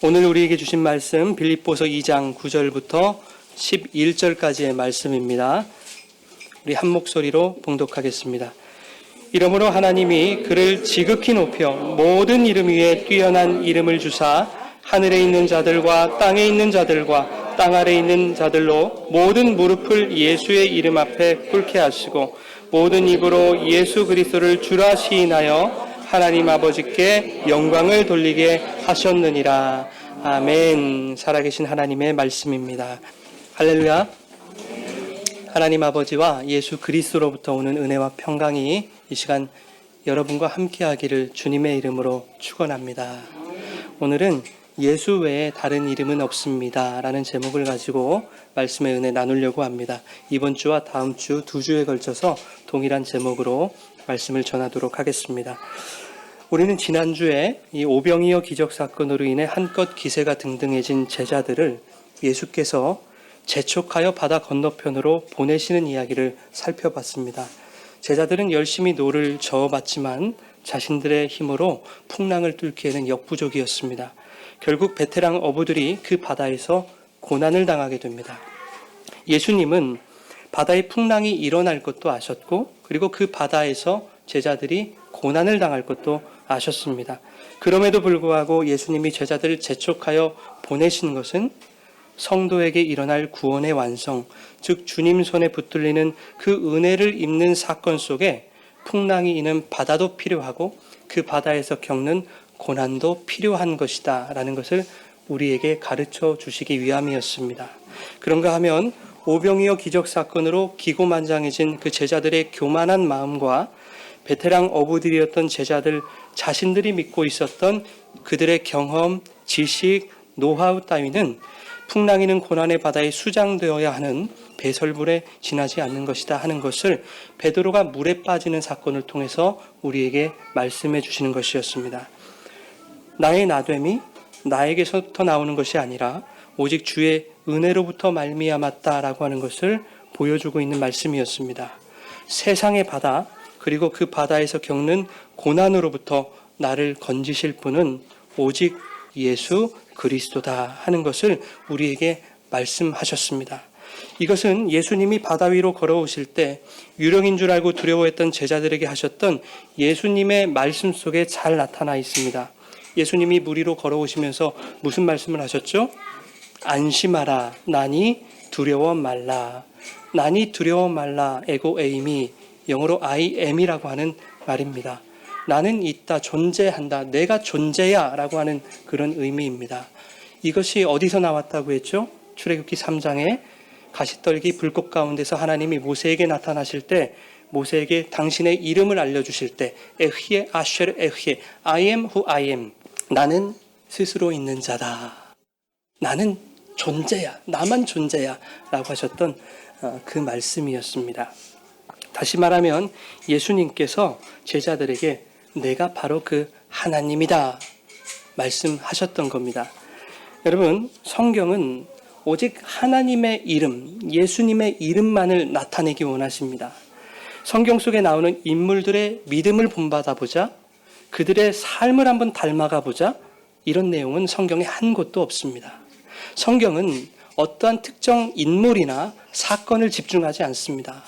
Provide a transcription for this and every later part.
오늘 우리에게 주신 말씀 빌립보서 2장 9절부터 11절까지의 말씀입니다. 우리 한 목소리로 봉독하겠습니다. 이러므로 하나님이 그를 지극히 높여 모든 이름 위에 뛰어난 이름을 주사 하늘에 있는 자들과 땅에 있는 자들과 땅 아래에 있는 자들로 모든 무릎을 예수의 이름 앞에 꿇게 하시고 모든 입으로 예수 그리스도를 주라 시인하여 하나님 아버지께 영광을 돌리게 하셨느니라. 아멘. 살아계신 하나님의 말씀입니다. 할렐루야. 하나님 아버지와 예수 그리스도로부터 오는 은혜와 평강이 이 시간 여러분과 함께하기를 주님의 이름으로 축원합니다. 오늘은 예수 외에 다른 이름은 없습니다 라는 제목을 가지고 말씀의 은혜 나누려고 합니다. 이번 주와 다음 주 두 주에 걸쳐서 동일한 제목으로 말씀을 전하도록 하겠습니다. 우리는 지난주에 이 오병이어 기적 사건으로 인해 한껏 기세가 등등해진 제자들을 예수께서 재촉하여 바다 건너편으로 보내시는 이야기를 살펴봤습니다. 제자들은 열심히 노를 저어봤지만 자신들의 힘으로 풍랑을 뚫기에는 역부족이었습니다. 결국 베테랑 어부들이 그 바다에서 고난을 당하게 됩니다. 예수님은 바다에 풍랑이 일어날 것도 아셨고 그리고 그 바다에서 제자들이 고난을 당할 것도 아셨습니다. 그럼에도 불구하고 예수님이 제자들을 재촉하여 보내신 것은 성도에게 일어날 구원의 완성, 즉 주님 손에 붙들리는 그 은혜를 입는 사건 속에 풍랑이 있는 바다도 필요하고 그 바다에서 겪는 고난도 필요한 것이다 라는 것을 우리에게 가르쳐 주시기 위함이었습니다. 그런가 하면 오병이어 기적 사건으로 기고만장해진 그 제자들의 교만한 마음과 베테랑 어부들이었던 제자들 자신들이 믿고 있었던 그들의 경험, 지식, 노하우 따위는 풍랑이는 고난의 바다에 수장되어야 하는 배설물에 지나지 않는 것이다 하는 것을 베드로가 물에 빠지는 사건을 통해서 우리에게 말씀해 주시는 것이었습니다. 나의 나됨이 나에게서부터 나오는 것이 아니라 오직 주의 은혜로부터 말미암았다라고 하는 것을 보여주고 있는 말씀이었습니다. 세상의 바다 그리고 그 바다에서 겪는 고난으로부터 나를 건지실 분은 오직 예수 그리스도다 하는 것을 우리에게 말씀하셨습니다. 이것은 예수님이 바다 위로 걸어오실 때 유령인 줄 알고 두려워했던 제자들에게 하셨던 예수님의 말씀 속에 잘 나타나 있습니다. 예수님이 물 위로 걸어오시면서 무슨 말씀을 하셨죠? 안심하라, 나니 두려워 말라. 나니 두려워 말라, 에고 에임이 영어로 I am이라고 하는 말입니다. 나는 있다, 존재한다, 내가 존재야 라고 하는 그런 의미입니다. 이것이 어디서 나왔다고 했죠? 출애굽기 3장에 가시떨기 불꽃 가운데서 하나님이 모세에게 나타나실 때 모세에게 당신의 이름을 알려주실 때 에히에 아쉐르 에히에 I am who I am. 나는 스스로 있는 자다. 나는 존재야. 나만 존재야 라고 하셨던 그 말씀이었습니다. 다시 말하면 예수님께서 제자들에게 내가 바로 그 하나님이다 말씀하셨던 겁니다. 여러분, 성경은 오직 하나님의 이름, 예수님의 이름만을 나타내기 원하십니다. 성경 속에 나오는 인물들의 믿음을 본받아 보자, 그들의 삶을 한번 닮아가 보자, 이런 내용은 성경에 한 곳도 없습니다. 성경은 어떠한 특정 인물이나 사건을 집중하지 않습니다.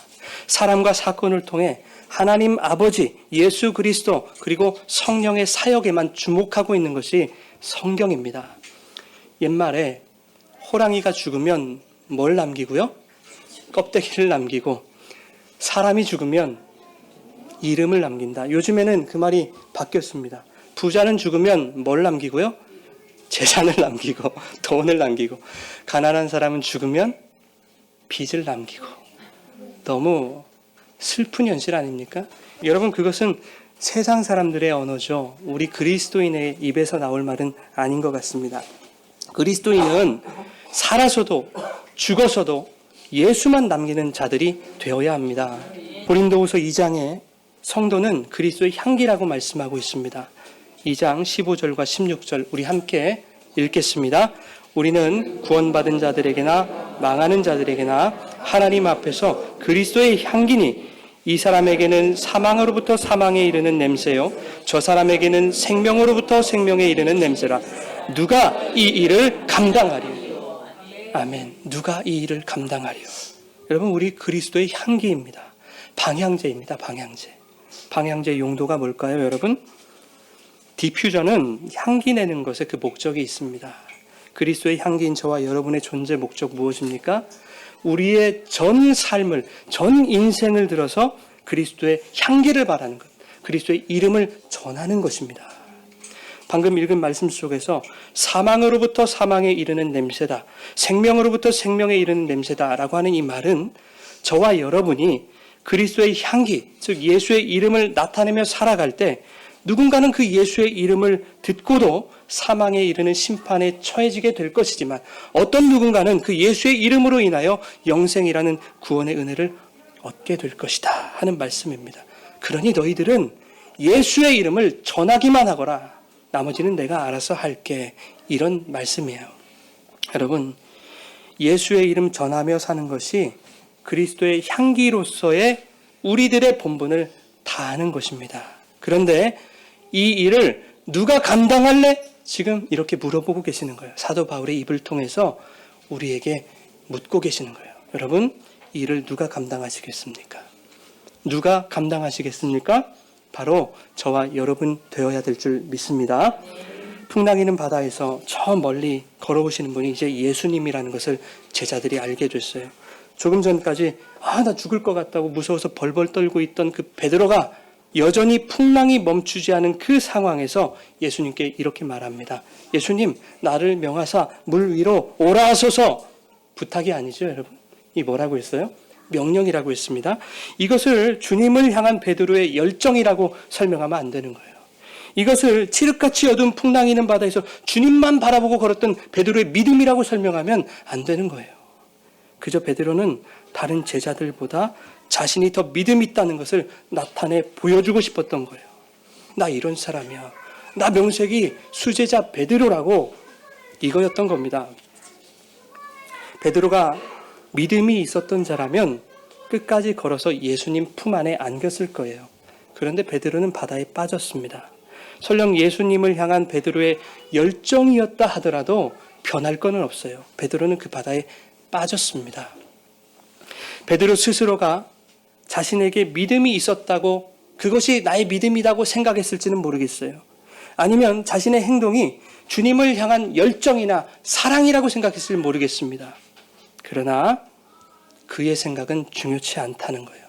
사람과 사건을 통해 하나님 아버지, 예수 그리스도, 그리고 성령의 사역에만 주목하고 있는 것이 성경입니다. 옛말에 호랑이가 죽으면 뭘 남기고요? 껍데기를 남기고 사람이 죽으면 이름을 남긴다. 요즘에는 그 말이 바뀌었습니다. 부자는 죽으면 뭘 남기고요? 재산을 남기고 돈을 남기고 가난한 사람은 죽으면 빚을 남기고 너무 슬픈 현실 아닙니까? 여러분, 그것은 세상 사람들의 언어죠. 우리 그리스도인의 입에서 나올 말은 아닌 것 같습니다. 그리스도인은 살아서도 죽어서도 예수만 남기는 자들이 되어야 합니다. 고린도후서 2장에 성도는 그리스도의 향기라고 말씀하고 있습니다. 2장 15절과 16절 우리 함께 읽겠습니다. 우리는 구원받은 자들에게나 망하는 자들에게나 하나님 앞에서 그리스도의 향기니 이 사람에게는 사망으로부터 사망에 이르는 냄새요 저 사람에게는 생명으로부터 생명에 이르는 냄새라. 누가 이 일을 감당하리요. 아멘. 누가 이 일을 감당하리요. 여러분, 우리 그리스도의 향기입니다. 방향제입니다. 방향제. 방향제 용도가 뭘까요, 여러분? 디퓨저는 향기 내는 것에 그 목적이 있습니다. 그리스도의 향기인 저와 여러분의 존재 목적 무엇입니까? 우리의 전 삶을, 전 인생을 들어서 그리스도의 향기를 바라는 것, 그리스도의 이름을 전하는 것입니다. 방금 읽은 말씀 속에서 사망으로부터 사망에 이르는 냄새다, 생명으로부터 생명에 이르는 냄새다라고 하는 이 말은 저와 여러분이 그리스도의 향기, 즉 예수의 이름을 나타내며 살아갈 때 누군가는 그 예수의 이름을 듣고도 사망에 이르는 심판에 처해지게 될 것이지만 어떤 누군가는 그 예수의 이름으로 인하여 영생이라는 구원의 은혜를 얻게 될 것이다 하는 말씀입니다. 그러니 너희들은 예수의 이름을 전하기만 하거라. 나머지는 내가 알아서 할게. 이런 말씀이에요. 여러분, 예수의 이름 전하며 사는 것이 그리스도의 향기로서의 우리들의 본분을 다하는 것입니다. 그런데 이 일을 누가 감당할래? 지금 이렇게 물어보고 계시는 거예요. 사도 바울의 입을 통해서 우리에게 묻고 계시는 거예요. 여러분, 이 일을 누가 감당하시겠습니까? 누가 감당하시겠습니까? 바로 저와 여러분 되어야 될 줄 믿습니다. 풍랑이는 바다에서 저 멀리 걸어오시는 분이 이제 예수님이라는 것을 제자들이 알게 됐어요. 조금 전까지 나 죽을 것 같다고 무서워서 벌벌 떨고 있던 그 베드로가 여전히 풍랑이 멈추지 않은 그 상황에서 예수님께 이렇게 말합니다. 예수님, 나를 명하사 물 위로 오라 하소서. 부탁이 아니죠, 여러분. 이 뭐라고 했어요? 명령이라고 했습니다. 이것을 주님을 향한 베드로의 열정이라고 설명하면 안 되는 거예요. 이것을 칠흑같이 어두운 풍랑이는 바다에서 주님만 바라보고 걸었던 베드로의 믿음이라고 설명하면 안 되는 거예요. 그저 베드로는 다른 제자들보다 자신이 더 믿음이 있다는 것을 나타내 보여주고 싶었던 거예요. 나 이런 사람이야. 나 명색이 수제자 베드로라고, 이거였던 겁니다. 베드로가 믿음이 있었던 자라면 끝까지 걸어서 예수님 품 안에 안겼을 거예요. 그런데 베드로는 바다에 빠졌습니다. 설령 예수님을 향한 베드로의 열정이었다 하더라도 변할 건 없어요. 베드로는 그 바다에 빠졌습니다. 베드로 스스로가 자신에게 믿음이 있었다고, 그것이 나의 믿음이라고 생각했을지는 모르겠어요. 아니면 자신의 행동이 주님을 향한 열정이나 사랑이라고 생각했을지 모르겠습니다. 그러나 그의 생각은 중요치 않다는 거예요.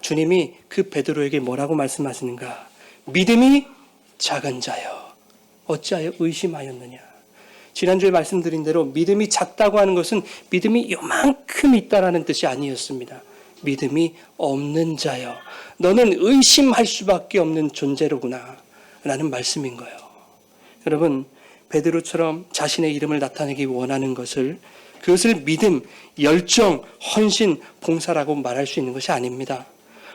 주님이 그 베드로에게 뭐라고 말씀하시는가? 믿음이 작은 자여, 어찌하여 의심하였느냐? 지난주에 말씀드린 대로 믿음이 작다고 하는 것은 믿음이 요만큼 있다라는 뜻이 아니었습니다. 믿음이 없는 자여, 너는 의심할 수밖에 없는 존재로구나 라는 말씀인 거예요. 여러분, 베드로처럼 자신의 이름을 나타내기 원하는 것을, 그것을 믿음, 열정, 헌신, 봉사라고 말할 수 있는 것이 아닙니다.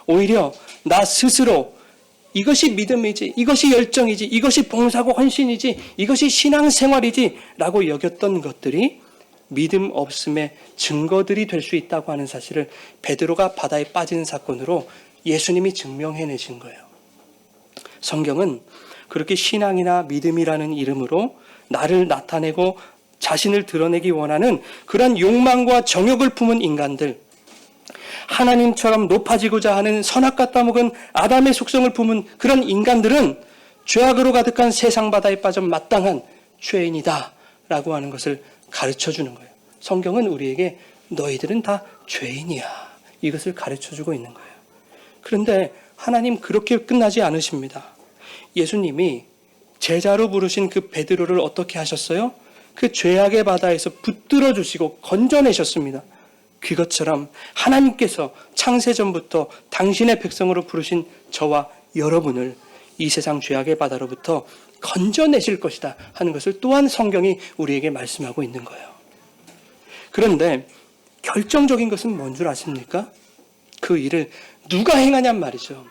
오히려 나 스스로 이것이 믿음이지, 이것이 열정이지, 이것이 봉사고 헌신이지, 이것이 신앙생활이지 라고 여겼던 것들이 믿음 없음의 증거들이 될 수 있다고 하는 사실을 베드로가 바다에 빠진 사건으로 예수님이 증명해내신 거예요. 성경은 그렇게 신앙이나 믿음이라는 이름으로 나를 나타내고 자신을 드러내기 원하는 그런 욕망과 정욕을 품은 인간들, 하나님처럼 높아지고자 하는 선악과 따먹은 아담의 속성을 품은 그런 인간들은 죄악으로 가득한 세상 바다에 빠져 마땅한 죄인이다 라고 하는 것을 가르쳐주는 거예요. 성경은 우리에게 너희들은 다 죄인이야, 이것을 가르쳐주고 있는 거예요. 그런데 하나님 그렇게 끝나지 않으십니다. 예수님이 제자로 부르신 그 베드로를 어떻게 하셨어요? 그 죄악의 바다에서 붙들어 주시고 건져내셨습니다. 그것처럼 하나님께서 창세전부터 당신의 백성으로 부르신 저와 여러분을 이 세상 죄악의 바다로부터 건져내실 것이다 하는 것을 또한 성경이 우리에게 말씀하고 있는 거예요. 그런데 결정적인 것은 뭔 줄 아십니까? 그 일을 누가 행하냔 말이죠.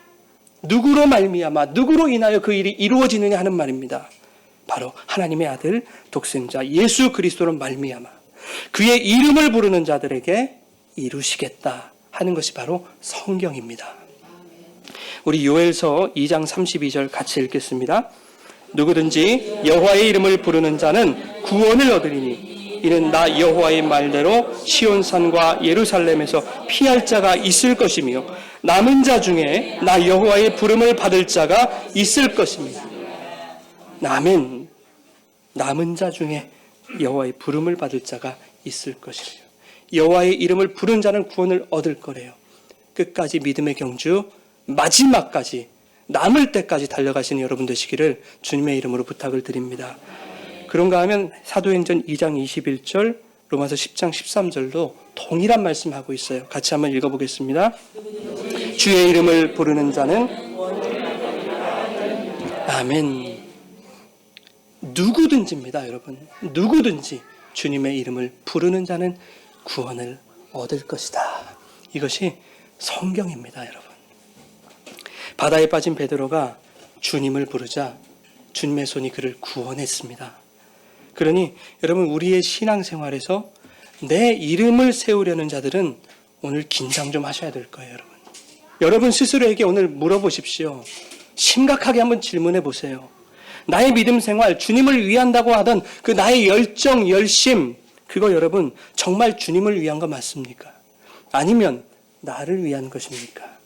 누구로 말미암아, 누구로 인하여 그 일이 이루어지느냐 하는 말입니다. 바로 하나님의 아들 독생자 예수 그리스도로 말미암아 그의 이름을 부르는 자들에게 이루시겠다 하는 것이 바로 성경입니다. 우리 요엘서 2장 32절 같이 읽겠습니다. 누구든지 여호와의 이름을 부르는 자는 구원을 얻으리니 이는 나 여호와의 말대로 시온산과 예루살렘에서 피할 자가 있을 것이며 남은 자 중에 나 여호와의 부름을 받을 자가 있을 것입니다. 남은 자 중에 여호와의 부름을 받을 자가 있을 것이래요. 여호와의 이름을 부른 자는 구원을 얻을 거래요. 끝까지 믿음의 경주, 마지막까지 남을 때까지 달려가시는 여러분 되시기를 주님의 이름으로 부탁을 드립니다. 그런가 하면 사도행전 2장 21절, 로마서 10장 13절도 동일한 말씀하고 있어요. 같이 한번 읽어보겠습니다. 주의 이름을 부르는 자는 아멘. 누구든지입니다, 여러분. 누구든지 주님의 이름을 부르는 자는 구원을 얻을 것이다. 이것이 성경입니다, 여러분. 바다에 빠진 베드로가 주님을 부르자 주님의 손이 그를 구원했습니다. 그러니 여러분, 우리의 신앙생활에서 내 이름을 세우려는 자들은 오늘 긴장 좀 하셔야 될 거예요, 여러분. 여러분 스스로에게 오늘 물어보십시오. 심각하게 한번 질문해 보세요. 나의 믿음 생활, 주님을 위한다고 하던 그 나의 열정, 열심, 그거 여러분 정말 주님을 위한 거 맞습니까? 아니면 나를 위한 것입니까?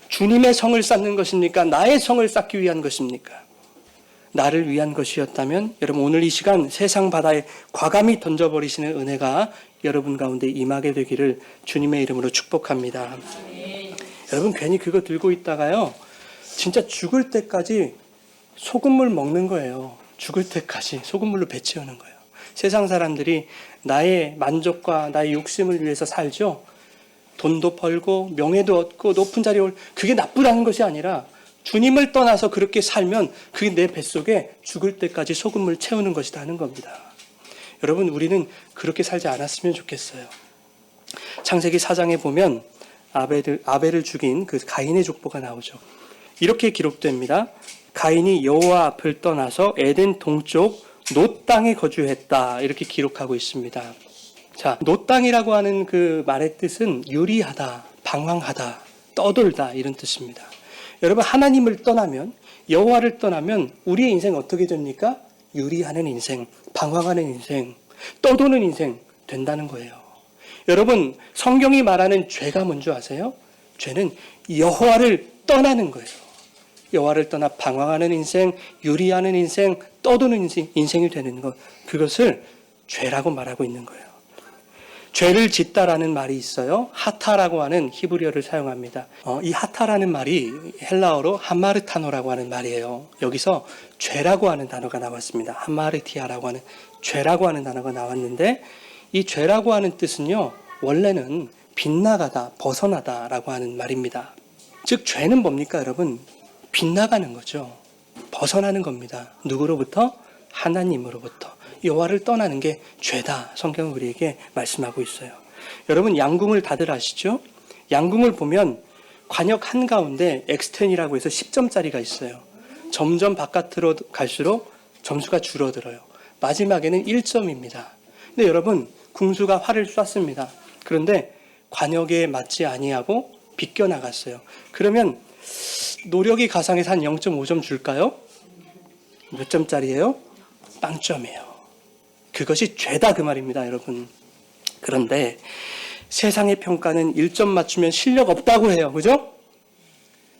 주님의 성을 쌓는 것입니까? 나의 성을 쌓기 위한 것입니까? 나를 위한 것이었다면 여러분 오늘 이 시간 세상 바다에 과감히 던져버리시는 은혜가 여러분 가운데 임하게 되기를 주님의 이름으로 축복합니다. 여러분 괜히 그거 들고 있다가요 진짜 죽을 때까지 소금물 먹는 거예요. 죽을 때까지 소금물로 배 채우는 거예요. 세상 사람들이 나의 만족과 나의 욕심을 위해서 살죠. 돈도 벌고 명예도 얻고 높은 자리에 올, 그게 나쁘다는 것이 아니라 주님을 떠나서 그렇게 살면 그게 내 뱃속에 죽을 때까지 소금물 채우는 것이다 하는 겁니다. 여러분 우리는 그렇게 살지 않았으면 좋겠어요. 창세기 4장에 보면 아벨을 죽인 그 가인의 족보가 나오죠. 이렇게 기록됩니다. 가인이 여호와 앞을 떠나서 에덴 동쪽 놋 땅에 거주했다. 이렇게 기록하고 있습니다. 자, 놋 땅이라고 하는 그 말의 뜻은 유리하다, 방황하다, 떠돌다 이런 뜻입니다. 여러분 하나님을 떠나면, 여호와를 떠나면 우리의 인생 어떻게 됩니까? 유리하는 인생, 방황하는 인생, 떠도는 인생 된다는 거예요. 여러분 성경이 말하는 죄가 뭔지 아세요? 죄는 여호와를 떠나는 거예요. 여호와를 떠나 방황하는 인생, 유리하는 인생, 떠도는 인생이 되는 것, 그것을 죄라고 말하고 있는 거예요. 죄를 짓다라는 말이 있어요. 하타라고 하는 히브리어를 사용합니다. 이 하타라는 말이 헬라어로 하마르타노라고 하는 말이에요. 여기서 죄라고 하는 단어가 나왔습니다. 하마르티아라고 하는 죄라고 하는 단어가 나왔는데 이 죄라고 하는 뜻은요, 원래는 빗나가다, 벗어나다라고 하는 말입니다. 즉 죄는 뭡니까 여러분? 빗나가는 거죠. 벗어나는 겁니다. 누구로부터? 하나님으로부터. 여호와를 떠나는 게 죄다. 성경은 우리에게 말씀하고 있어요. 여러분 양궁을 다들 아시죠? 양궁을 보면 관역 한가운데 엑스텐이라고 해서 10점짜리가 있어요. 점점 바깥으로 갈수록 점수가 줄어들어요. 마지막에는 1점입니다. 근데 여러분 궁수가 활을 쐈습니다. 그런데 관역에 맞지 아니하고 비껴나갔어요. 그러면 노력이 가상해서 한 0.5점 줄까요? 몇 점짜리예요? 빵점이에요. 그것이 죄다 그 말입니다, 여러분. 그런데 세상의 평가는 1점 맞추면 실력 없다고 해요. 그죠?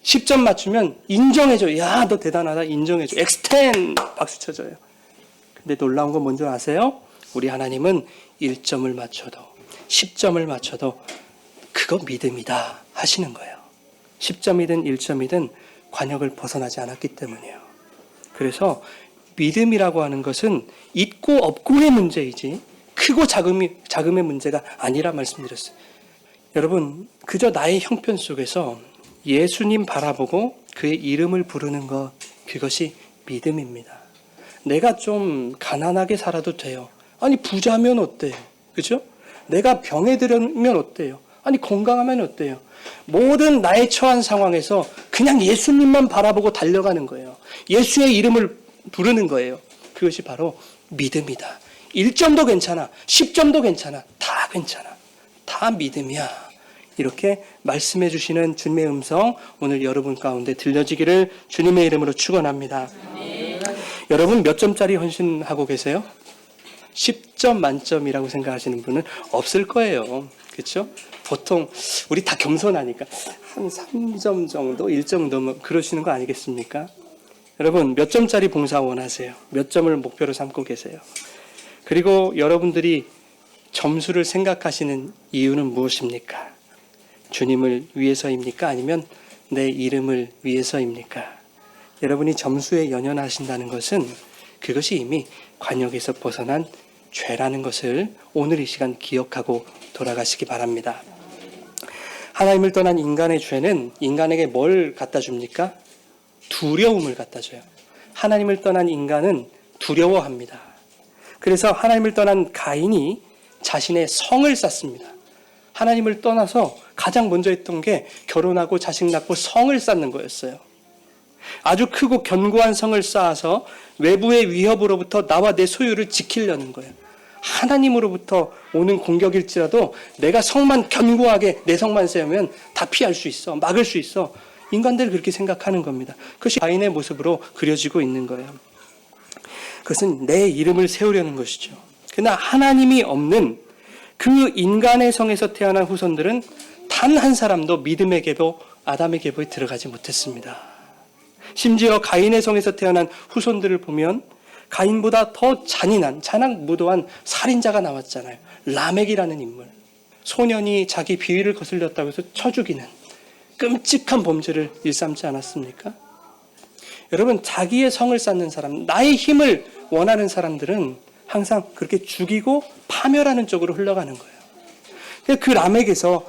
10점 맞추면 인정해줘. 야, 너 대단하다. 인정해줘. 엑스텐! 박수 쳐줘요. 근데 놀라운 건 뭔지 아세요? 우리 하나님은 1점을 맞춰도 10점을 맞춰도 그거 믿음이다 하시는 거예요. 10점이든 1점이든 관역을 벗어나지 않았기 때문이에요. 그래서 믿음이라고 하는 것은 있고 없고의 문제이지 크고 작음의 문제가 아니라 말씀드렸어요. 여러분 그저 나의 형편 속에서 예수님 바라보고 그의 이름을 부르는 것, 그것이 믿음입니다. 내가 좀 가난하게 살아도 돼요. 아니 부자면 어때요? 그죠? 내가 병에 들면 어때요? 아니 건강하면 어때요? 모든 나의 처한 상황에서 그냥 예수님만 바라보고 달려가는 거예요. 예수의 이름을 부르는 거예요. 그것이 바로 믿음이다. 1점도 괜찮아. 10점도 괜찮아. 다 괜찮아. 다 믿음이야. 이렇게 말씀해 주시는 주님의 음성 오늘 여러분 가운데 들려지기를 주님의 이름으로 축원합니다. 여러분 몇 점짜리 헌신하고 계세요? 10점 만점이라고 생각하시는 분은 없을 거예요. 그렇죠? 보통 우리 다 겸손하니까 한 3점 정도, 1점 넘어 그러시는 거 아니겠습니까? 여러분 몇 점짜리 봉사 원하세요? 몇 점을 목표로 삼고 계세요? 그리고 여러분들이 점수를 생각하시는 이유는 무엇입니까? 주님을 위해서입니까? 아니면 내 이름을 위해서입니까? 여러분이 점수에 연연하신다는 것은 그것이 이미 관역에서 벗어난 죄라는 것을 오늘 이 시간 기억하고 돌아가시기 바랍니다. 하나님을 떠난 인간의 죄는 인간에게 뭘 갖다 줍니까? 두려움을 갖다 줘요. 하나님을 떠난 인간은 두려워합니다. 그래서 하나님을 떠난 가인이 자신의 성을 쌓습니다. 하나님을 떠나서 가장 먼저 했던 게 결혼하고 자식 낳고 성을 쌓는 거였어요. 아주 크고 견고한 성을 쌓아서 외부의 위협으로부터 나와 내 소유를 지키려는 거예요. 하나님으로부터 오는 공격일지라도 내가 성만 견고하게 내 성만 세우면 다 피할 수 있어. 막을 수 있어. 인간들은 그렇게 생각하는 겁니다. 그것이 가인의 모습으로 그려지고 있는 거예요. 그것은 내 이름을 세우려는 것이죠. 그러나 하나님이 없는 그 인간의 성에서 태어난 후손들은 단 한 사람도 믿음의 계보, 아담의 계보에 들어가지 못했습니다. 심지어 가인의 성에서 태어난 후손들을 보면 가인보다 더 잔악무도한 살인자가 나왔잖아요. 라멕이라는 인물. 소년이 자기 비위를 거슬렸다고 해서 쳐 죽이는 끔찍한 범죄를 일삼지 않았습니까? 여러분, 자기의 성을 쌓는 사람, 나의 힘을 원하는 사람들은 항상 그렇게 죽이고 파멸하는 쪽으로 흘러가는 거예요. 그 라멕에서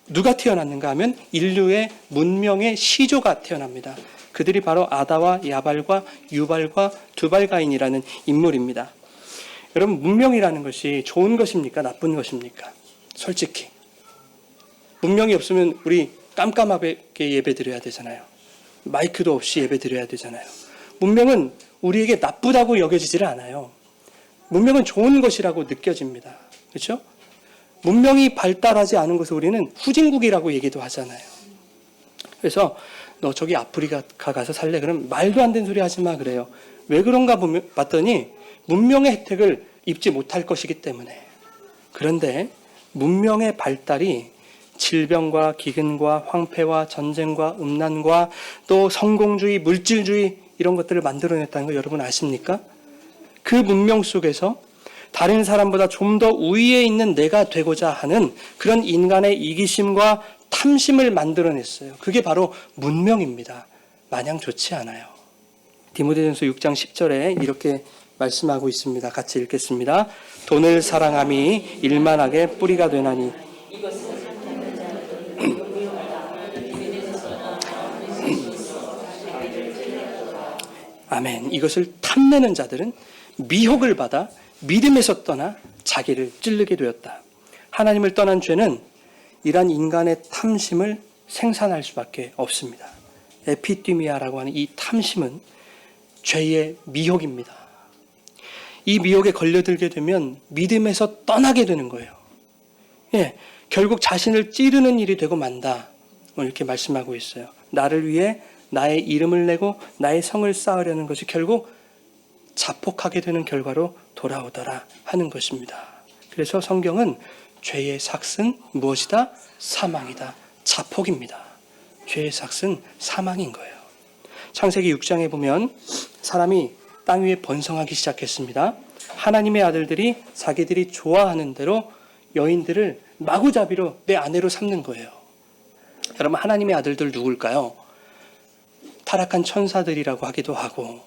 누가 태어났는가 하면 인류의 문명의 시조가 태어납니다. 그들이 바로 아다와 야발과 유발과 두발가인이라는 인물입니다. 여러분, 문명이라는 것이 좋은 것입니까? 나쁜 것입니까? 솔직히. 문명이 없으면 우리 깜깜하게 예배 드려야 되잖아요. 마이크도 없이 예배 드려야 되잖아요. 문명은 우리에게 나쁘다고 여겨지지를 않아요. 문명은 좋은 것이라고 느껴집니다. 그렇죠? 문명이 발달하지 않은 것을 우리는 후진국이라고 얘기도 하잖아요. 그래서 너 저기 아프리카 가서 살래? 그럼 말도 안 되는 소리 하지 마 그래요. 왜 그런가 봤더니 문명의 혜택을 입지 못할 것이기 때문에. 그런데 문명의 발달이 질병과 기근과 황폐와 전쟁과 음란과 또 성공주의, 물질주의 이런 것들을 만들어냈다는 거 여러분 아십니까? 그 문명 속에서 다른 사람보다 좀 더 우위에 있는 내가 되고자 하는 그런 인간의 이기심과 탐심을 만들어냈어요. 그게 바로 문명입니다. 마냥 좋지 않아요. 디모데전서 6장 10절에 이렇게 말씀하고 있습니다. 같이 읽겠습니다. 돈을 사랑함이 일만하게 뿌리가 되나니 아멘. 이것을 탐내는 자들은 미혹을 받아 믿음에서 떠나 자기를 찌르게 되었다. 하나님을 떠난 죄는 이러한 인간의 탐심을 생산할 수밖에 없습니다. 에피디미아라고 하는 이 탐심은 죄의 미혹입니다. 이 미혹에 걸려들게 되면 믿음에서 떠나게 되는 거예요. 예, 결국 자신을 찌르는 일이 되고 만다. 이렇게 말씀하고 있어요. 나를 위해 나의 이름을 내고 나의 성을 쌓으려는 것이 결국 자폭하게 되는 결과로 돌아오더라 하는 것입니다. 그래서 성경은 죄의 삭은 무엇이다? 사망이다. 자폭입니다. 죄의 삭은 사망인 거예요. 창세기 6장에 보면 사람이 땅 위에 번성하기 시작했습니다. 하나님의 아들들이 자기들이 좋아하는 대로 여인들을 마구잡이로 내 아내로 삼는 거예요. 여러분, 하나님의 아들들 누굴까요? 타락한 천사들이라고 하기도 하고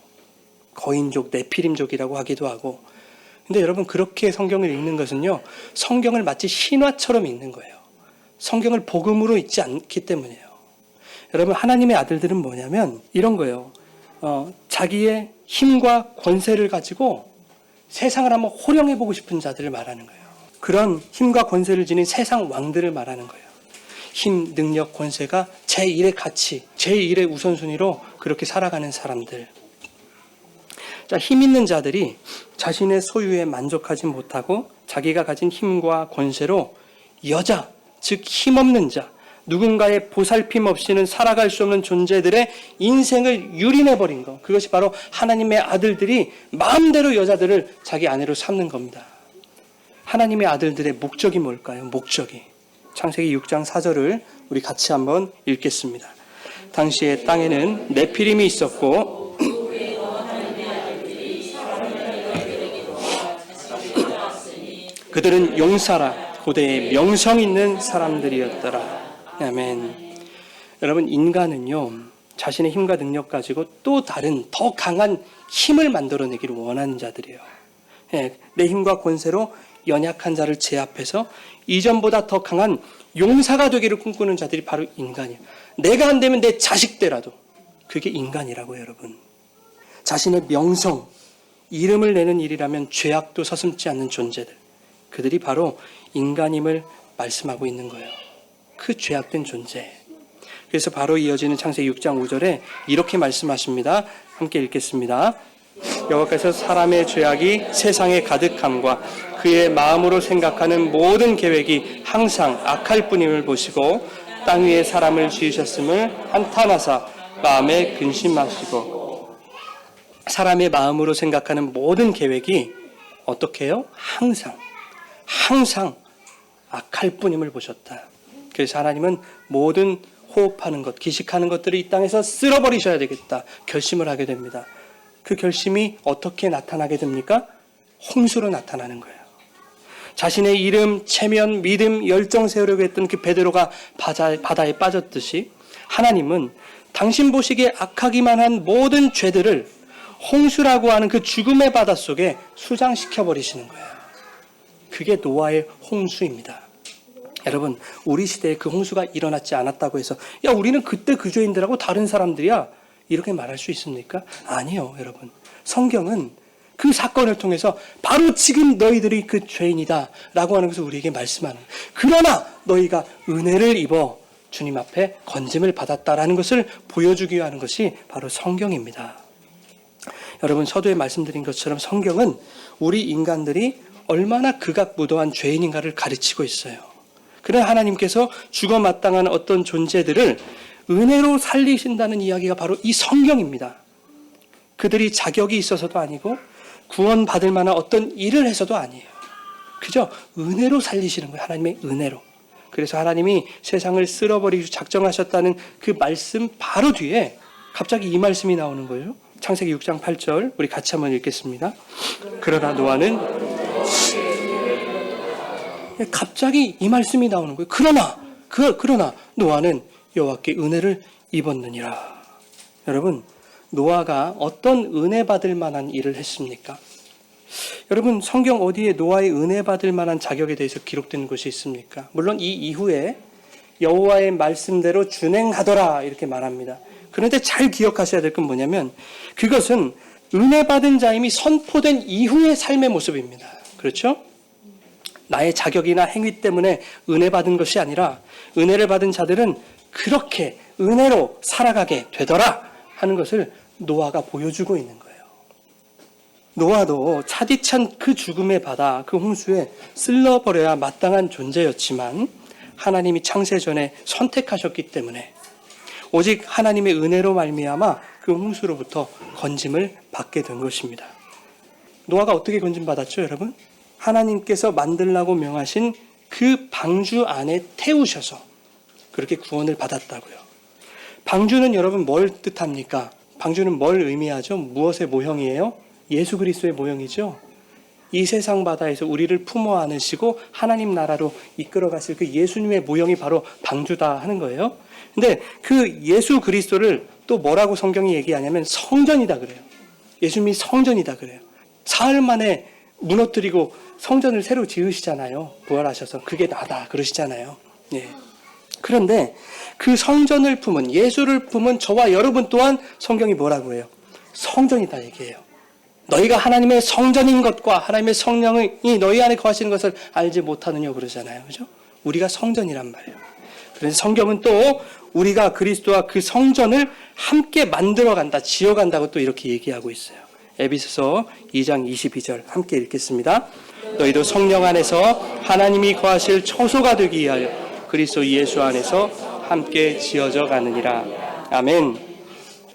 거인족, 네피림족이라고 하기도 하고. 근데 여러분, 그렇게 성경을 읽는 것은요, 성경을 마치 신화처럼 읽는 거예요. 성경을 복음으로 읽지 않기 때문이에요. 여러분, 하나님의 아들들은 뭐냐면 이런 거예요. 자기의 힘과 권세를 가지고 세상을 한번 호령해보고 싶은 자들을 말하는 거예요. 그런 힘과 권세를 지닌 세상 왕들을 말하는 거예요. 힘, 능력, 권세가 제1의 가치, 제1의 우선순위로 그렇게 살아가는 사람들. 자, 힘 있는 자들이 자신의 소유에 만족하지 못하고 자기가 가진 힘과 권세로 여자, 즉 힘없는 자, 누군가의 보살핌 없이는 살아갈 수 없는 존재들의 인생을 유린해버린 것. 그것이 바로 하나님의 아들들이 마음대로 여자들을 자기 아내로 삼는 겁니다. 하나님의 아들들의 목적이 뭘까요? 목적이. 창세기 6장 4절을 우리 같이 한번 읽겠습니다. 당시에 땅에는 네피림이 있었고 그들은 용사라 고대의 명성 있는 사람들이었더라. 아멘. 여러분, 인간은요, 자신의 힘과 능력 가지고 또 다른 더 강한 힘을 만들어내기를 원하는 자들이에요. 내 힘과 권세로 연약한 자를 제압해서 이전보다 더 강한 용사가 되기를 꿈꾸는 자들이 바로 인간이에요. 내가 안 되면 내 자식 되라도. 그게 인간이라고요, 여러분. 자신의 명성, 이름을 내는 일이라면 죄악도 서슴지 않는 존재들. 그들이 바로 인간임을 말씀하고 있는 거예요. 그 죄악된 존재. 그래서 바로 이어지는 창세기 6장 5절에 이렇게 말씀하십니다. 함께 읽겠습니다. 여호와께서 사람의 죄악이 세상에 가득함과 그의 마음으로 생각하는 모든 계획이 항상 악할 뿐임을 보시고 땅 위에 사람을 지으셨음을 한탄하사 마음에 근심하시고. 사람의 마음으로 생각하는 모든 계획이 어떻게 해요? 항상 악할 뿐임을 보셨다. 그래서 하나님은 모든 호흡하는 것, 기식하는 것들을 이 땅에서 쓸어버리셔야 되겠다 결심을 하게 됩니다. 그 결심이 어떻게 나타나게 됩니까? 홍수로 나타나는 거예요. 자신의 이름, 체면, 믿음, 열정 세우려고 했던 그 베드로가 바다에 빠졌듯이 하나님은 당신 보시기에 악하기만 한 모든 죄들을 홍수라고 하는 그 죽음의 바다 속에 수장시켜 버리시는 거예요. 그게 노아의 홍수입니다. 여러분, 우리 시대에 그 홍수가 일어났지 않았다고 해서 야, 우리는 그때 그 죄인들하고 다른 사람들이야, 이렇게 말할 수 있습니까? 아니요, 여러분. 성경은 그 사건을 통해서 바로 지금 너희들이 그 죄인이다 라고 하는 것을 우리에게 말씀하는, 그러나 너희가 은혜를 입어 주님 앞에 건짐을 받았다라는 것을 보여주기 위한 것이 바로 성경입니다. 여러분, 서두에 말씀드린 것처럼 성경은 우리 인간들이 얼마나 극악무도한 죄인인가를 가르치고 있어요. 그러나 하나님께서 죽어 마땅한 어떤 존재들을 은혜로 살리신다는 이야기가 바로 이 성경입니다. 그들이 자격이 있어서도 아니고 구원받을 만한 어떤 일을 해서도 아니에요. 그저 은혜로 살리시는 거예요. 하나님의 은혜로. 그래서 하나님이 세상을 쓸어버리기 작정하셨다는 그 말씀 바로 뒤에 갑자기 이 말씀이 나오는 거예요. 창세기 6장 8절 우리 같이 한번 읽겠습니다. 그러나 노아는, 갑자기 이 말씀이 나오는 거예요. 그러나 노아는 여호와께 은혜를 입었느니라. 여러분, 노아가 어떤 은혜 받을 만한 일을 했습니까? 여러분, 성경 어디에 노아의 은혜 받을 만한 자격에 대해서 기록된 것이 있습니까? 물론 이 이후에 여호와의 말씀대로 준행하더라 이렇게 말합니다. 그런데 잘 기억하셔야 될 건 뭐냐면 그것은 은혜 받은 자임이 선포된 이후의 삶의 모습입니다. 그렇죠? 나의 자격이나 행위 때문에 은혜 받은 것이 아니라 은혜를 받은 자들은 그렇게 은혜로 살아가게 되더라 하는 것을 노아가 보여주고 있는 거예요. 노아도 차디찬 그 죽음의 바다, 그 홍수에 쓸려버려야 마땅한 존재였지만 하나님이 창세전에 선택하셨기 때문에 오직 하나님의 은혜로 말미암아 그 홍수로부터 건짐을 받게 된 것입니다. 노아가 어떻게 건짐받았죠, 여러분? 하나님께서 만들라고 명하신 그 방주 안에 태우셔서 그렇게 구원을 받았다고요. 방주는 여러분 뭘 뜻합니까? 방주는 뭘 의미하죠? 무엇의 모형이에요? 예수 그리스도의 모형이죠. 이 세상 바다에서 우리를 품어 안으시고 하나님 나라로 이끌어 가실 그 예수님의 모형이 바로 방주다 하는 거예요. 근데 그 예수 그리스도를 또 뭐라고 성경이 얘기하냐면 성전이다 그래요. 예수님이 성전이다 그래요. 사흘 만에 무너뜨리고 성전을 새로 지으시잖아요. 부활하셔서 그게 나다 그러시잖아요. 예. 그런데 그 성전을 품은, 예수를 품은 저와 여러분 또한 성경이 뭐라고 해요? 성전이다 얘기해요. 너희가 하나님의 성전인 것과 하나님의 성령이 너희 안에 거하시는 것을 알지 못하느냐 그러잖아요. 그죠? 우리가 성전이란 말이에요. 그래서 성경은 또 우리가 그리스도와 그 성전을 함께 만들어간다, 지어간다고 또 이렇게 얘기하고 있어요. 에베소서 2장 22절 함께 읽겠습니다. 너희도 성령 안에서 하나님이 거하실 처소가 되기 위하여 그리스도 예수 안에서 함께 지어져 가느니라. 아멘.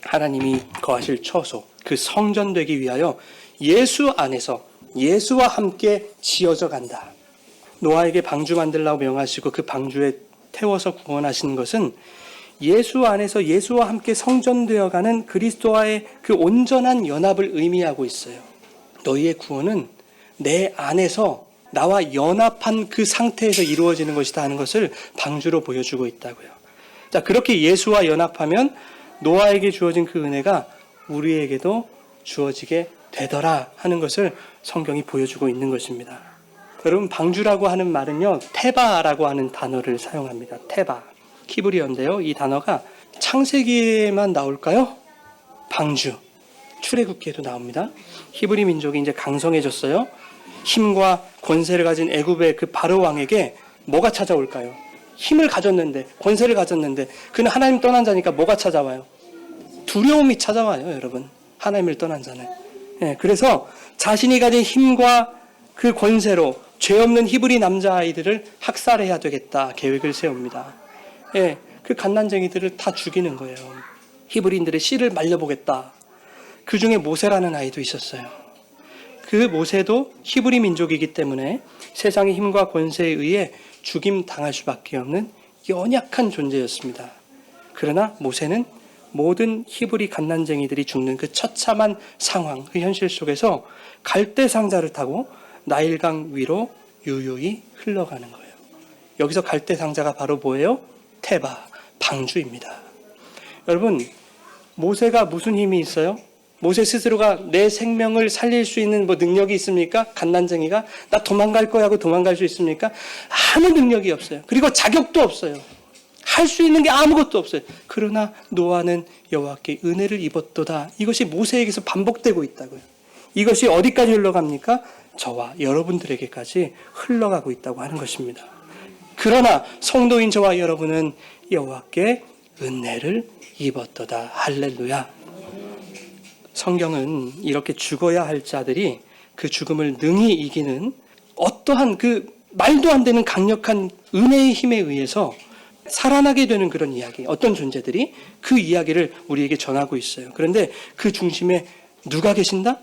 하나님이 거하실 처소, 그 성전 되기 위하여 예수 안에서 예수와 함께 지어져 간다. 노아에게 방주 만들라고 명하시고 그 방주에 태워서 구원하시는 것은 예수 안에서 예수와 함께 성전되어가는 그리스도와의 그 온전한 연합을 의미하고 있어요. 너희의 구원은 내 안에서 나와 연합한 그 상태에서 이루어지는 것이다 하는 것을 방주로 보여주고 있다고요. 자, 그렇게 예수와 연합하면 노아에게 주어진 그 은혜가 우리에게도 주어지게 되더라 하는 것을 성경이 보여주고 있는 것입니다. 여러분, 방주라고 하는 말은요, 테바라고 하는 단어를 사용합니다. 테바. 히브리어인데요. 이 단어가 창세기에만 나올까요? 방주. 출애굽기에도 나옵니다. 히브리 민족이 이제 강성해졌어요. 힘과 권세를 가진 애굽의 그 바로 왕에게 뭐가 찾아올까요? 힘을 가졌는데, 권세를 가졌는데, 그는 하나님 떠난 자니까 뭐가 찾아와요? 두려움이 찾아와요, 여러분. 하나님을 떠난 자는. 예, 그래서 자신이 가진 힘과 그 권세로 죄 없는 히브리 남자아이들을 학살해야 되겠다 계획을 세웁니다. 예, 그 갓난쟁이들을 다 죽이는 거예요. 히브리인들의 씨를 말려보겠다. 그 중에 모세라는 아이도 있었어요. 그 모세도 히브리 민족이기 때문에 세상의 힘과 권세에 의해 죽임 당할 수밖에 없는 연약한 존재였습니다. 그러나 모세는 모든 히브리 갓난쟁이들이 죽는 그 처참한 상황, 그 현실 속에서 갈대 상자를 타고 나일강 위로 유유히 흘러가는 거예요. 여기서 갈대 상자가 바로 뭐예요? 테바, 방주입니다. 여러분, 모세가 무슨 힘이 있어요? 모세 스스로가 내 생명을 살릴 수 있는 뭐 능력이 있습니까? 갓난쟁이가 나 도망갈 거야 하고 도망갈 수 있습니까? 아무 능력이 없어요. 그리고 자격도 없어요. 할 수 있는 게 아무것도 없어요. 그러나 노아는 여호와께 은혜를 입었도다. 이것이 모세에게서 반복되고 있다고요. 이것이 어디까지 흘러갑니까? 저와 여러분들에게까지 흘러가고 있다고 하는 것입니다. 그러나 성도인 저와 여러분은 여호와께 은혜를 입었도다. 할렐루야. 성경은 이렇게 죽어야 할 자들이 그 죽음을 능히 이기는 어떠한 그 말도 안 되는 강력한 은혜의 힘에 의해서 살아나게 되는 그런 이야기, 어떤 존재들이 그 이야기를 우리에게 전하고 있어요. 그런데 그 중심에 누가 계신다?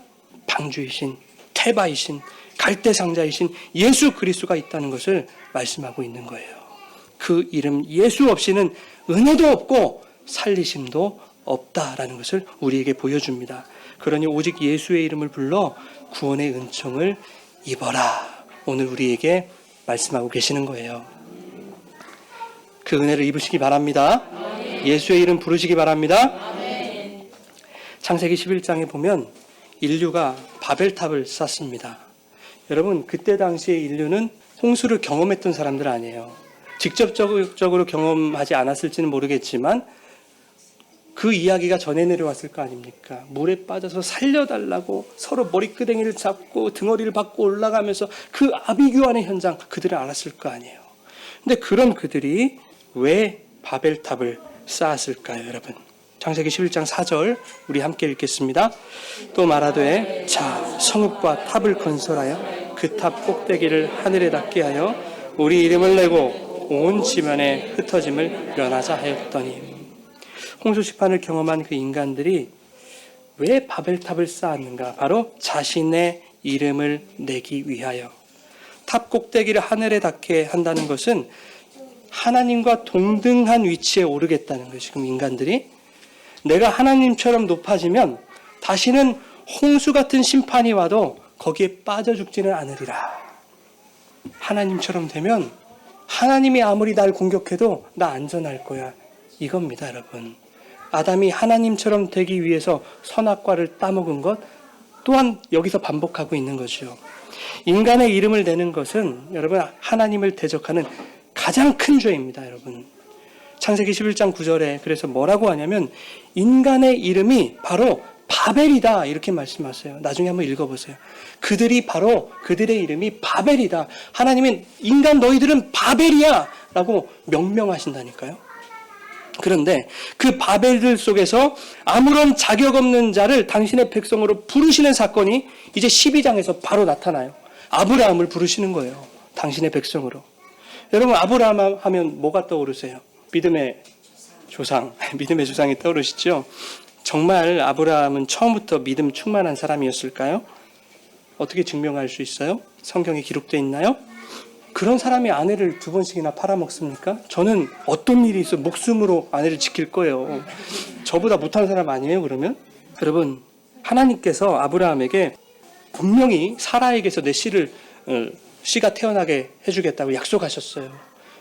방주이신, 테바이신, 갈대상자이신 예수 그리스도가 있다는 것을 말씀하고 있는 거예요. 그 이름 예수 없이는 은혜도 없고 살리심도 없다라는 것을 우리에게 보여줍니다. 그러니 오직 예수의 이름을 불러 구원의 은총을 입어라. 오늘 우리에게 말씀하고 계시는 거예요. 그 은혜를 입으시기 바랍니다. 예수의 이름 부르시기 바랍니다. 창세기 11장에 보면 인류가 바벨탑을 쌓습니다. 여러분, 그때 당시의 인류는 홍수를 경험했던 사람들 아니에요. 직접적으로 경험하지 않았을지는 모르겠지만 그 이야기가 전해 내려왔을 거 아닙니까? 물에 빠져서 살려달라고 서로 머리끄댕이를 잡고 등어리를 받고 올라가면서 그 아비규환의 현장, 그들은 알았을 거 아니에요. 근데 그런 그들이 왜 바벨탑을 쌓았을까요, 여러분? 창세기 11장 4절 우리 함께 읽겠습니다. 또 말하되 자, 성읍과 탑을 건설하여 그 탑 꼭대기를 하늘에 닿게 하여 우리 이름을 내고 온 지면에 흩어짐을 면하자 하였더니. 홍수 시판을 경험한 그 인간들이 왜 바벨탑을 쌓았는가? 바로 자신의 이름을 내기 위하여. 탑 꼭대기를 하늘에 닿게 한다는 것은 하나님과 동등한 위치에 오르겠다는 거예요. 지금 인간들이 내가 하나님처럼 높아지면 다시는 홍수 같은 심판이 와도 거기에 빠져 죽지는 않으리라. 하나님처럼 되면 하나님이 아무리 날 공격해도 나 안전할 거야. 이겁니다, 여러분. 아담이 하나님처럼 되기 위해서 선악과를 따먹은 것 또한 여기서 반복하고 있는 것이요. 인간의 이름을 내는 것은 여러분 하나님을 대적하는 가장 큰 죄입니다, 여러분. 창세기 11장 9절에 그래서 뭐라고 하냐면 인간의 이름이 바로 바벨이다 이렇게 말씀하세요. 나중에 한번 읽어보세요. 그들이 바로 그들의 이름이 바벨이다. 하나님은 인간 너희들은 바벨이야 라고 명명하신다니까요. 그런데 그 바벨들 속에서 아무런 자격 없는 자를 당신의 백성으로 부르시는 사건이 이제 12장에서 바로 나타나요. 아브라함을 부르시는 거예요. 당신의 백성으로. 여러분, 아브라함 하면 뭐가 떠오르세요? 믿음의 조상, 믿음의 조상이 떠오르시죠? 정말 아브라함은 처음부터 믿음 충만한 사람이었을까요? 어떻게 증명할 수 있어요? 성경에 기록되어 있나요? 그런 사람이 아내를 2번씩이나 팔아먹습니까? 저는 어떤 일이 있어 목숨으로 아내를 지킬 거예요. 저보다 못한 사람 아니에요, 그러면? 여러분, 하나님께서 아브라함에게 분명히 사라에게서 내 씨가 태어나게 해주겠다고 약속하셨어요.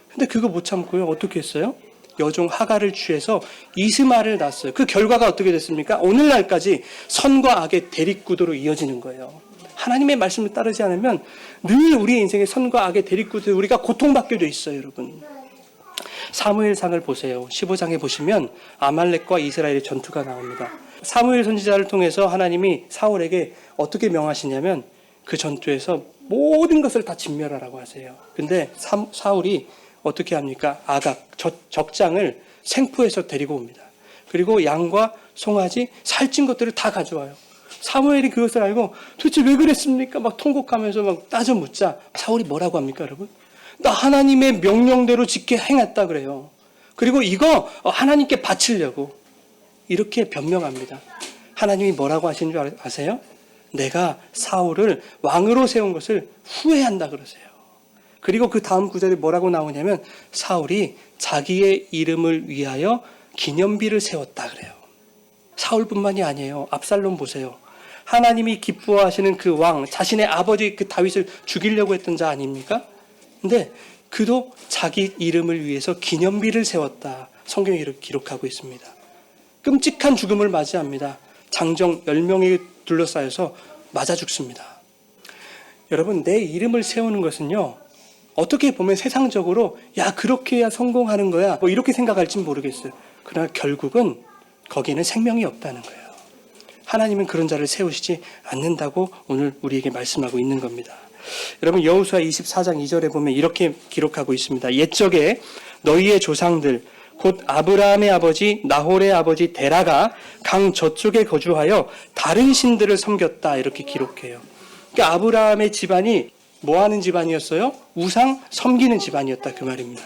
근데 그거 못 참고요. 어떻게 했어요? 여종 하갈을 취해서 이스마엘을 낳았어요. 그 결과가 어떻게 됐습니까? 오늘날까지 선과 악의 대립구도로 이어지는 거예요. 하나님의 말씀을 따르지 않으면 늘 우리의 인생의 선과 악의 대립구도에 우리가 고통받게 돼 있어요, 여러분. 사무엘상을 보세요. 15장에 보시면 아말렉과 이스라엘의 전투가 나옵니다. 사무엘 선지자를 통해서 하나님이 사울에게 어떻게 명하시냐면 그 전투에서 모든 것을 다 진멸하라고 하세요. 근데 사울이 어떻게 합니까? 아각, 적장을 생포해서 데리고 옵니다. 그리고 양과 송아지, 살찐 것들을 다 가져와요. 사무엘이 그것을 알고 도대체 왜 그랬습니까? 막 통곡하면서 막 따져 묻자. 사울이 뭐라고 합니까, 여러분? 나 하나님의 명령대로 지켜 행했다 그래요. 그리고 이거 하나님께 바치려고 이렇게 변명합니다. 하나님이 뭐라고 하신 줄 아세요? 내가 사울을 왕으로 세운 것을 후회한다 그러세요. 그리고 그 다음 구절에 뭐라고 나오냐면 사울이 자기의 이름을 위하여 기념비를 세웠다 그래요. 사울뿐만이 아니에요. 압살롬 보세요. 하나님이 기뻐하시는 그 왕, 자신의 아버지 그 다윗을 죽이려고 했던 자 아닙니까? 근데 그도 자기 이름을 위해서 기념비를 세웠다. 성경에 이렇게 기록하고 있습니다. 끔찍한 죽음을 맞이합니다. 장정 10명에 둘러싸여서 맞아 죽습니다. 여러분, 내 이름을 세우는 것은요, 어떻게 보면 세상적으로 야 그렇게 해야 성공하는 거야 뭐 이렇게 생각할진 모르겠어요. 그러나 결국은 거기는 생명이 없다는 거예요. 하나님은 그런 자를 세우시지 않는다고 오늘 우리에게 말씀하고 있는 겁니다. 여러분, 여호수아 24장 2절에 보면 이렇게 기록하고 있습니다. 옛적에 너희의 조상들 곧 아브라함의 아버지 나홀의 아버지 데라가 강 저쪽에 거주하여 다른 신들을 섬겼다 이렇게 기록해요. 그러니까 아브라함의 집안이 뭐 하는 집안이었어요? 우상 섬기는 집안이었다 그 말입니다.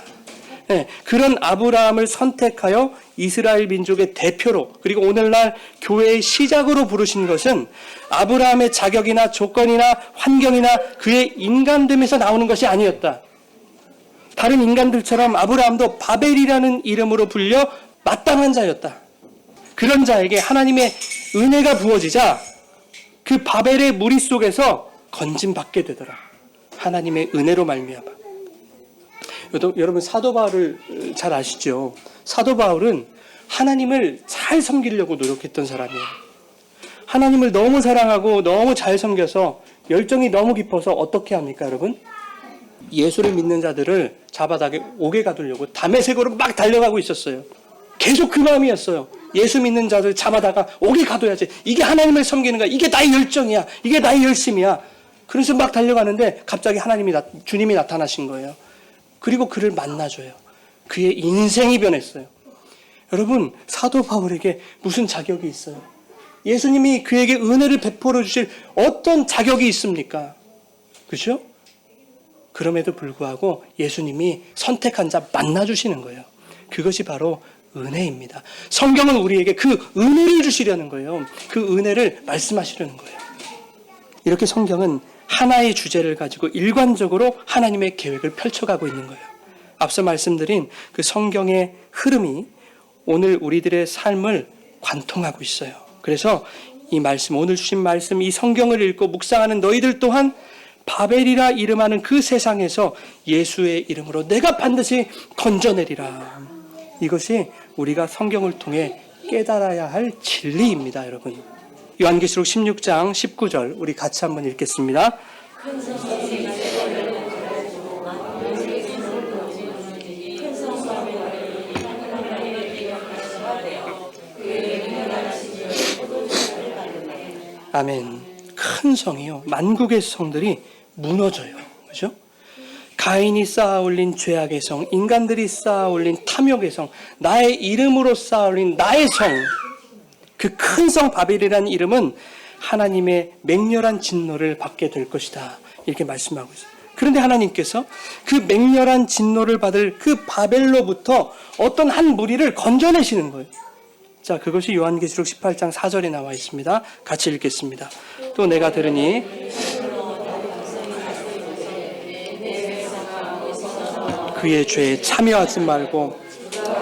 네, 그런 아브라함을 선택하여 이스라엘 민족의 대표로 그리고 오늘날 교회의 시작으로 부르신 것은 아브라함의 자격이나 조건이나 환경이나 그의 인간됨에서 나오는 것이 아니었다. 다른 인간들처럼 아브라함도 바벨이라는 이름으로 불려 마땅한 자였다. 그런 자에게 하나님의 은혜가 부어지자 그 바벨의 무리 속에서 건짐받게 되더라. 하나님의 은혜로 말미암아. 여러분, 사도 바울을 잘 아시죠? 사도 바울은 하나님을 잘 섬기려고 노력했던 사람이에요. 하나님을 너무 사랑하고 너무 잘 섬겨서 열정이 너무 깊어서 어떻게 합니까, 여러분? 예수를 믿는 자들을 잡아다 옥에 가두려고 다메섹으로 막 달려가고 있었어요. 계속 그 마음이었어요. 예수 믿는 자들 잡아다가 옥에 가둬야지. 이게 하나님을 섬기는 거야. 이게 나의 열정이야. 이게 나의 열심이야. 그래서 막 달려가는데 갑자기 주님이 나타나신 거예요. 그리고 그를 만나줘요. 그의 인생이 변했어요. 여러분, 사도 바울에게 무슨 자격이 있어요? 예수님이 그에게 은혜를 베풀어 주실 어떤 자격이 있습니까? 그렇죠? 그럼에도 불구하고 예수님이 선택한 자 만나주시는 거예요. 그것이 바로 은혜입니다. 성경은 우리에게 그 은혜를 주시려는 거예요. 그 은혜를 말씀하시려는 거예요. 이렇게 성경은 하나의 주제를 가지고 일관적으로 하나님의 계획을 펼쳐가고 있는 거예요. 앞서 말씀드린 그 성경의 흐름이 오늘 우리들의 삶을 관통하고 있어요. 그래서 이 말씀, 오늘 주신 말씀, 이 성경을 읽고 묵상하는 너희들 또한 바벨이라 이름하는 그 세상에서 예수의 이름으로 내가 반드시 건져내리라. 이것이 우리가 성경을 통해 깨달아야 할 진리입니다, 여러분. 요한계시록 16장 19절 우리 같이 한번 읽겠습니다. 아멘. 큰 성이요, 만국의 성들이 무너져요. 그죠? 가인이 쌓아올린 죄악의 성, 인간들이 쌓아올린 탐욕의 성, 나의 이름으로 쌓아올린 나의 성, 그 큰 성 바벨이라는 이름은 하나님의 맹렬한 진노를 받게 될 것이다. 이렇게 말씀하고 있어요. 그런데 하나님께서 그 맹렬한 진노를 받을 그 바벨로부터 어떤 한 무리를 건져내시는 거예요. 자, 그것이 요한계시록 18장 4절에 나와 있습니다. 같이 읽겠습니다. 또 내가 들으니 그의 죄에 참여하지 말고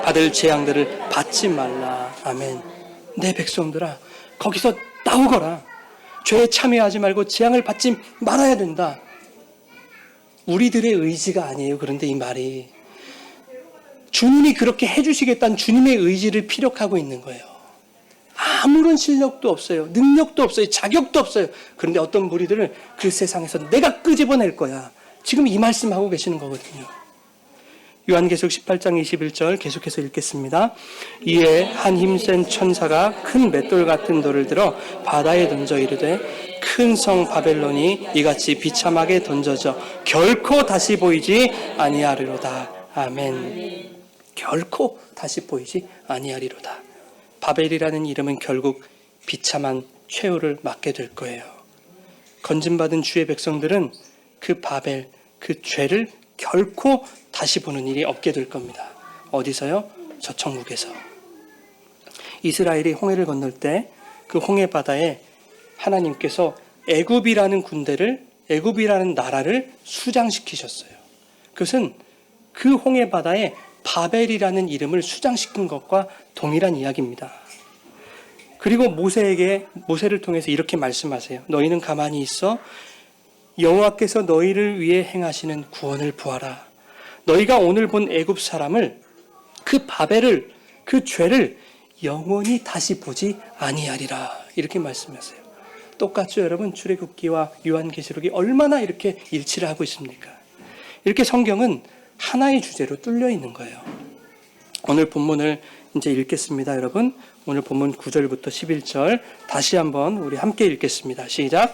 받을 재앙들을 받지 말라. 아멘. 내 백성들아, 거기서 나오거라. 죄에 참여하지 말고 재앙을 받지 말아야 된다. 우리들의 의지가 아니에요. 그런데 이 말이 주님이 그렇게 해주시겠다는 주님의 의지를 피력하고 있는 거예요. 아무런 실력도 없어요. 능력도 없어요. 자격도 없어요. 그런데 어떤 무리들을 그 세상에서 내가 끄집어낼 거야. 지금 이 말씀하고 계시는 거거든요. 요한계시록 18장 21절 계속해서 읽겠습니다. 이에 한 힘센 천사가 큰 맷돌 같은 돌을 들어 바다에 던져 이르되 큰 성 바벨론이 이같이 비참하게 던져져 결코 다시 보이지 아니하리로다. 아멘. 결코 다시 보이지 아니하리로다. 바벨이라는 이름은 결국 비참한 최후를 맞게 될 거예요. 건진받은 주의 백성들은 그 바벨, 그 죄를 결코 다시 보는 일이 없게 될 겁니다. 어디서요? 저 천국에서. 이스라엘이 홍해를 건널 때 그 홍해 바다에 하나님께서 애굽이라는 군대를, 애굽이라는 나라를 수장시키셨어요. 그것은 그 홍해 바다에 바벨이라는 이름을 수장시킨 것과 동일한 이야기입니다. 그리고 모세를 통해서 이렇게 말씀하세요. 너희는 가만히 있어 여호와께서 너희를 위해 행하시는 구원을 보아라. 너희가 오늘 본 애굽 사람을, 그 바벨을, 그 죄를 영원히 다시 보지 아니하리라. 이렇게 말씀하세요. 똑같죠, 여러분? 출애굽기와 요한계시록이 얼마나 이렇게 일치를 하고 있습니까? 이렇게 성경은 하나의 주제로 뚫려 있는 거예요. 오늘 본문을 이제 읽겠습니다, 여러분. 오늘 본문 9절부터 11절 다시 한번 우리 함께 읽겠습니다. 시작.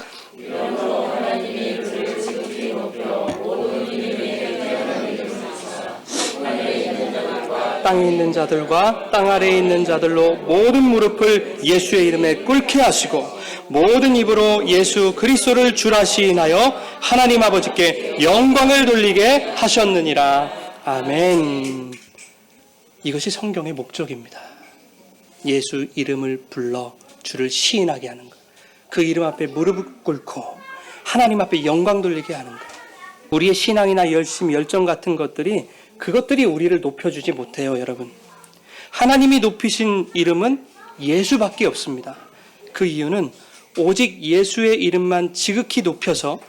땅에 있는 자들과 땅 아래에 있는 자들로 모든 무릎을 예수의 이름에 꿇게 하시고 모든 입으로 예수 그리스도를 주라 시인하여 하나님 아버지께 영광을 돌리게 하셨느니라. 아멘. 이것이 성경의 목적입니다. 예수 이름을 불러 주를 시인하게 하는 것. 그 이름 앞에 무릎을 꿇고 하나님 앞에 영광 돌리게 하는 것. 우리의 신앙이나 열심, 열정 같은 그것들이 우리를 높여주지 못해요, 여러분. 하나님이 높이신 이름은 예수밖에 없습니다. 그 이유는 오직 예수의 이름만 지극히 높여서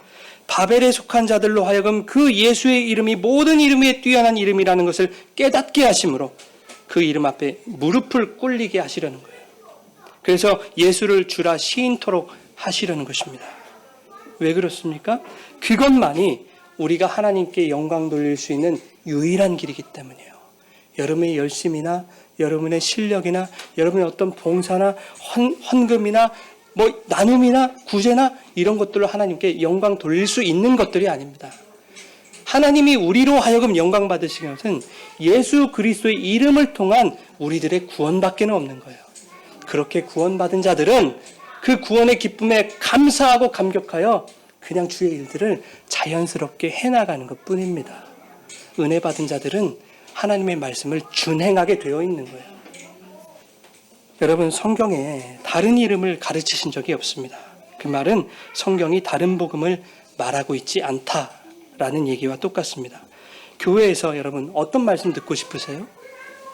바벨에 속한 자들로 하여금 그 예수의 이름이 모든 이름 위에 뛰어난 이름이라는 것을 깨닫게 하심으로 그 이름 앞에 무릎을 꿇리게 하시려는 거예요. 그래서 예수를 주라 시인토록 하시려는 것입니다. 왜 그렇습니까? 그것만이 우리가 하나님께 영광 돌릴 수 있는 유일한 길이기 때문이에요. 여러분의 열심이나 여러분의 실력이나 여러분의 어떤 봉사나 헌금이나 나눔이나 구제나 이런 것들로 하나님께 영광 돌릴 수 있는 것들이 아닙니다. 하나님이 우리로 하여금 영광 받으시는 것은 예수 그리스도의 이름을 통한 우리들의 구원밖에는 없는 거예요. 그렇게 구원받은 자들은 그 구원의 기쁨에 감사하고 감격하여 그냥 주의 일들을 자연스럽게 해나가는 것뿐입니다. 은혜 받은 자들은 하나님의 말씀을 준행하게 되어 있는 거예요. 여러분, 성경에 다른 이름을 가르치신 적이 없습니다. 그 말은 성경이 다른 복음을 말하고 있지 않다라는 얘기와 똑같습니다. 교회에서 여러분 어떤 말씀 듣고 싶으세요?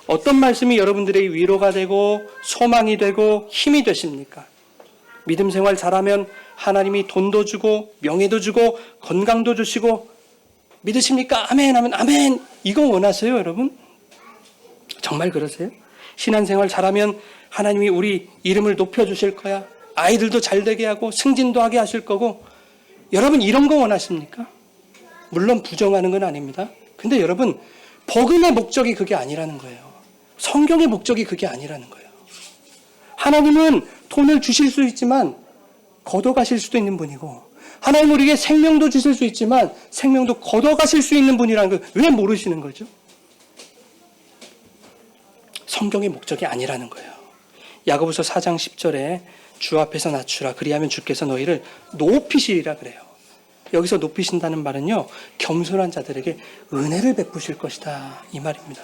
어떤 말씀이 여러분들의 위로가 되고 소망이 되고 힘이 되십니까? 믿음 생활 잘하면 하나님이 돈도 주고 명예도 주고 건강도 주시고 믿으십니까? 아멘 하면 아멘. 이거 원하세요, 여러분? 정말 그러세요? 신앙생활 잘하면 하나님이 우리 이름을 높여주실 거야. 아이들도 잘 되게 하고 승진도 하게 하실 거고. 여러분 이런 거 원하십니까? 물론 부정하는 건 아닙니다. 근데 여러분 복음의 목적이 그게 아니라는 거예요. 성경의 목적이 그게 아니라는 거예요. 하나님은 돈을 주실 수 있지만 걷어가실 수도 있는 분이고, 하나님 우리에게 생명도 주실 수 있지만 생명도 걷어가실 수 있는 분이라는 걸 왜 모르시는 거죠? 성경의 목적이 아니라는 거예요. 야고보서 4장 10절에 주 앞에서 낮추라 그리하면 주께서 너희를 높이시리라 그래요. 여기서 높이신다는 말은요, 겸손한 자들에게 은혜를 베푸실 것이다, 이 말입니다.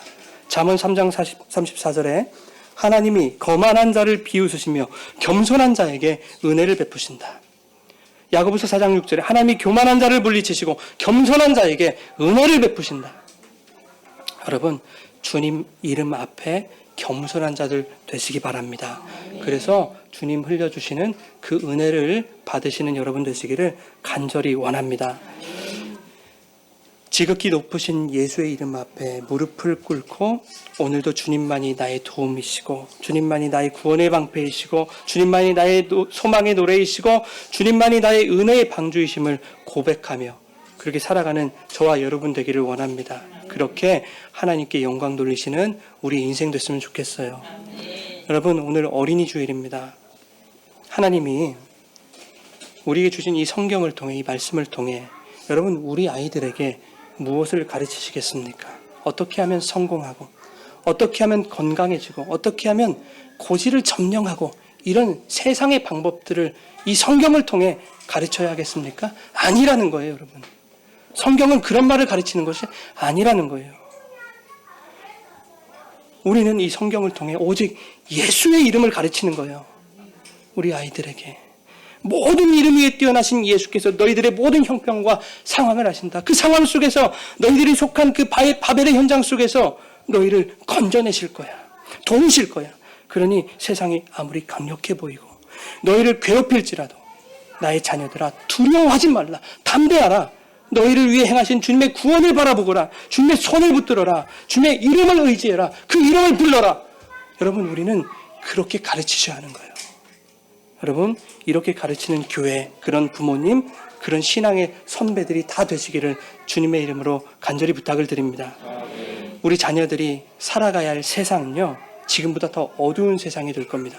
잠언 3장 34절에 하나님이 거만한 자를 비웃으시며 겸손한 자에게 은혜를 베푸신다. 야고보서 4장 6절에 하나님이 교만한 자를 물리치시고 겸손한 자에게 은혜를 베푸신다. 여러분, 주님 이름 앞에 겸손한 자들 되시기 바랍니다. 그래서 주님 흘려주시는 그 은혜를 받으시는 여러분 되시기를 간절히 원합니다. 지극히 높으신 예수의 이름 앞에 무릎을 꿇고 오늘도 주님만이 나의 도움이시고 주님만이 나의 구원의 방패이시고 주님만이 나의 소망의 노래이시고 주님만이 나의 은혜의 방주이심을 고백하며 그렇게 살아가는 저와 여러분 되기를 원합니다. 그렇게 하나님께 영광 돌리시는 우리 인생 됐으면 좋겠어요. 여러분, 오늘 어린이 주일입니다. 하나님이 우리에게 주신 이 성경을 통해, 이 말씀을 통해 여러분, 우리 아이들에게 무엇을 가르치시겠습니까? 어떻게 하면 성공하고, 어떻게 하면 건강해지고, 어떻게 하면 고지를 점령하고, 이런 세상의 방법들을 이 성경을 통해 가르쳐야 하겠습니까? 아니라는 거예요, 여러분. 성경은 그런 말을 가르치는 것이 아니라는 거예요. 우리는 이 성경을 통해 오직 예수의 이름을 가르치는 거예요. 우리 아이들에게. 모든 이름 위에 뛰어나신 예수께서 너희들의 모든 형편과 상황을 아신다. 그 상황 속에서 너희들이 속한 그 바벨의 현장 속에서 너희를 건져내실 거야. 도우실 거야. 그러니 세상이 아무리 강력해 보이고 너희를 괴롭힐지라도 나의 자녀들아 두려워하지 말라. 담대하라. 너희를 위해 행하신 주님의 구원을 바라보거라. 주님의 손을 붙들어라. 주님의 이름을 의지해라. 그 이름을 불러라. 여러분, 우리는 그렇게 가르치셔야 하는 거예요. 여러분, 이렇게 가르치는 교회, 그런 부모님, 그런 신앙의 선배들이 다 되시기를 주님의 이름으로 간절히 부탁을 드립니다. 우리 자녀들이 살아가야 할 세상은요, 지금보다 더 어두운 세상이 될 겁니다.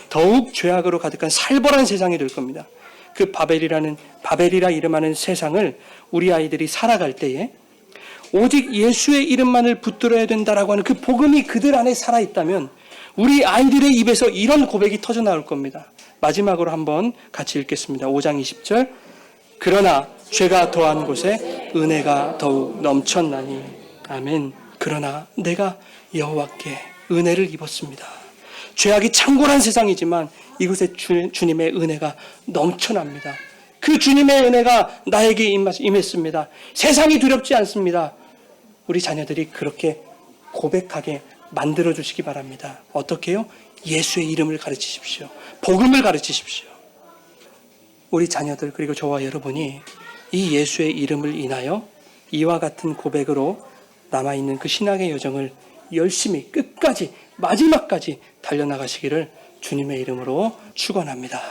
더욱 죄악으로 가득한 살벌한 세상이 될 겁니다. 그 바벨이라 이름하는 세상을 우리 아이들이 살아갈 때에 오직 예수의 이름만을 붙들어야 된다라고 하는 그 복음이 그들 안에 살아있다면 우리 아이들의 입에서 이런 고백이 터져 나올 겁니다. 마지막으로 한번 같이 읽겠습니다. 5장 20절. 그러나 죄가 더한 곳에 은혜가 더욱 넘쳤나니. 아멘. 그러나 내가 여호와께 은혜를 입었습니다. 죄악이 창궐한 세상이지만 이곳에 주님의 은혜가 넘쳐납니다. 그 주님의 은혜가 나에게 임했습니다. 세상이 두렵지 않습니다. 우리 자녀들이 그렇게 고백하게 만들어주시기 바랍니다. 어떻게 해요? 예수의 이름을 가르치십시오. 복음을 가르치십시오. 우리 자녀들 그리고 저와 여러분이 이 예수의 이름을 인하여 이와 같은 고백으로 남아있는 그 신앙의 여정을 열심히 끝까지 마지막까지 달려나가시기를 주님의 이름으로 축원합니다.